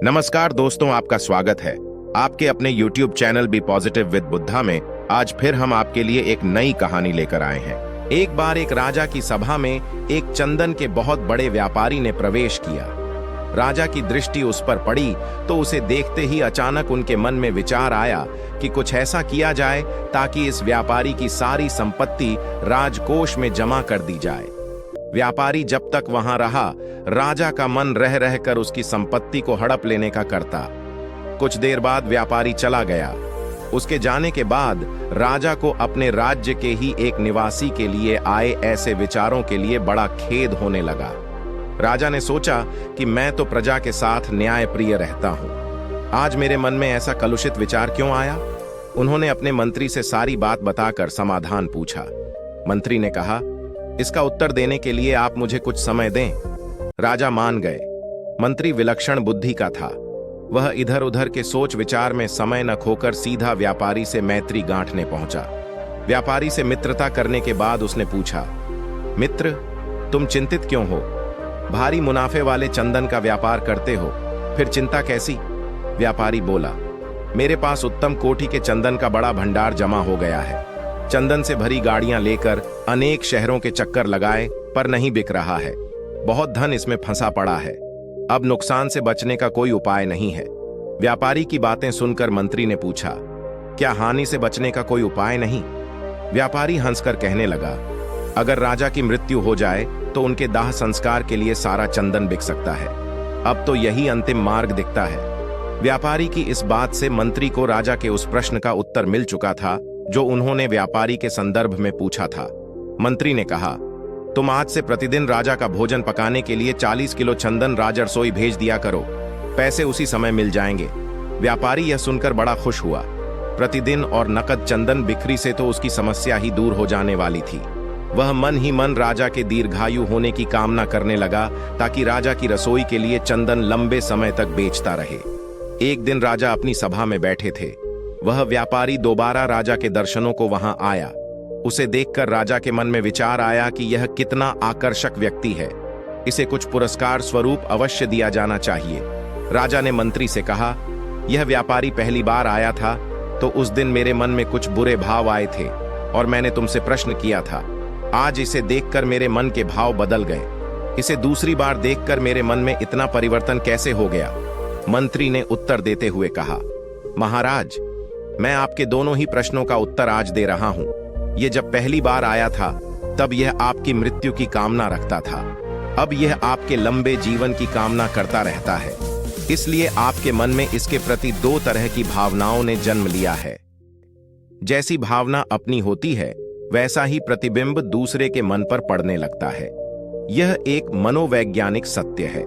नमस्कार दोस्तों, आपका स्वागत है आपके अपने YouTube channel be positive with Buddha में। आज फिर हम आपके लिए एक नई कहानी लेकर आए हैं। एक बार एक राजा की सभा में एक चंदन के बहुत बड़े व्यापारी ने प्रवेश किया। राजा की दृष्टि उस पर पड़ी तो उसे देखते ही अचानक उनके मन में विचार आया कि कुछ ऐसा किया जाए ताकि इस व्यापारी की सारी संपत्ति राजकोष में जमा कर दी जाए। व्यापारी जब तक वहां रहा, राजा का मन रह रहकर उसकी संपत्ति को हड़प लेने का करता। कुछ देर बाद व्यापारी चला गया। उसके जाने के बाद राजा को अपने राज्य के ही एक निवासी के लिए आए ऐसे विचारों के लिए बड़ा खेद होने लगा। राजा ने सोचा कि मैं तो प्रजा के साथ न्यायप्रिय रहता हूं, आज मेरे मन में ऐसा कलुषित विचार क्यों आया। उन्होंने अपने मंत्री से सारी बात बताकर समाधान पूछा। मंत्री ने कहा, इसका उत्तर देने के लिए आप मुझे कुछ समय दें। राजा मान गए। मंत्री विलक्षण बुद्धि का था। वह इधर उधर के सोच विचार में समय न खोकर सीधा व्यापारी से मैत्री गांठने पहुंचा। व्यापारी से मित्रता करने के बाद उसने पूछा, मित्र, तुम चिंतित क्यों हो? भारी मुनाफे वाले चंदन का व्यापार करते हो, फिर चिंता कैसी? व्यापारी बोला, मेरे पास उत्तम कोटि के चंदन का बड़ा भंडार जमा हो गया है। चंदन से भरी गाड़ियां लेकर अनेक शहरों के चक्कर लगाए पर नहीं बिक रहा है। बहुत धन इसमें फंसा पड़ा है। अब नुकसान से बचने का कोई उपाय नहीं है। व्यापारी की बातें सुनकर मंत्री ने पूछा, क्या हानि से बचने का कोई उपाय नहीं? व्यापारी हंसकर कहने लगा, अगर राजा की मृत्यु हो जाए तो उनके दाह संस्कार के लिए सारा चंदन बिक सकता है। अब तो यही अंतिम मार्ग दिखता है। व्यापारी की इस बात से मंत्री को राजा के उस प्रश्न का उत्तर मिल चुका था जो उन्होंने व्यापारी के संदर्भ में पूछा था। मंत्री ने कहा, तुम आज से प्रतिदिन राजा का भोजन पकाने के लिए 40 किलो चंदन राजरसोई भेज दिया करो, पैसे उसी समय मिल जाएंगे। व्यापारी यह सुनकर बड़ा खुश हुआ। प्रतिदिन और नकद चंदन बिक्री से तो उसकी समस्या ही दूर हो जाने वाली थी। वह मन ही मन राजा के दीर्घायु होने की कामना करने लगा ताकि राजा की रसोई के लिए चंदन लंबे समय तक बेचता रहे। एक दिन राजा अपनी सभा में बैठे थे। वह व्यापारी दोबारा राजा के दर्शनों को वहां आया। उसे देखकर राजा के मन में विचार आया कि यह कितना आकर्षक व्यक्ति है, इसे कुछ पुरस्कार स्वरूप अवश्य दिया जाना चाहिए। राजा ने मंत्री से कहा, यह व्यापारी पहली बार आया था तो उस दिन मेरे मन में कुछ बुरे भाव आए थे और मैंने तुमसे प्रश्न किया था। आज इसे देखकर मेरे मन के भाव बदल गए। इसे दूसरी बार देखकर मेरे मन में इतना परिवर्तन कैसे हो गया? मंत्री ने उत्तर देते हुए कहा, महाराज, मैं आपके दोनों ही प्रश्नों का उत्तर आज दे रहा हूं। यह जब पहली बार आया था तब यह आपकी मृत्यु की कामना रखता था। अब यह आपके लंबे जीवन की कामना करता रहता है। इसलिए आपके मन में इसके प्रति दो तरह की भावनाओं ने जन्म लिया है। जैसी भावना अपनी होती है वैसा ही प्रतिबिंब दूसरे के मन पर पड़ने लगता है। यह एक मनोवैज्ञानिक सत्य है।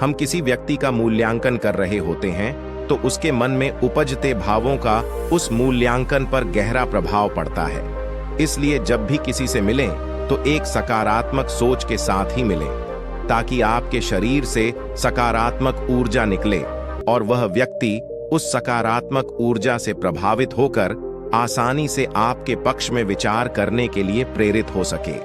हम किसी व्यक्ति का मूल्यांकन कर रहे होते हैं तो उसके मन में उपजते भावों का उस मूल्यांकन पर गहरा प्रभाव पड़ता है। इसलिए जब भी किसी से मिलें तो एक सकारात्मक सोच के साथ ही मिलें ताकि आपके शरीर से सकारात्मक ऊर्जा निकले और वह व्यक्ति उस सकारात्मक ऊर्जा से प्रभावित होकर आसानी से आपके पक्ष में विचार करने के लिए प्रेरित हो सके।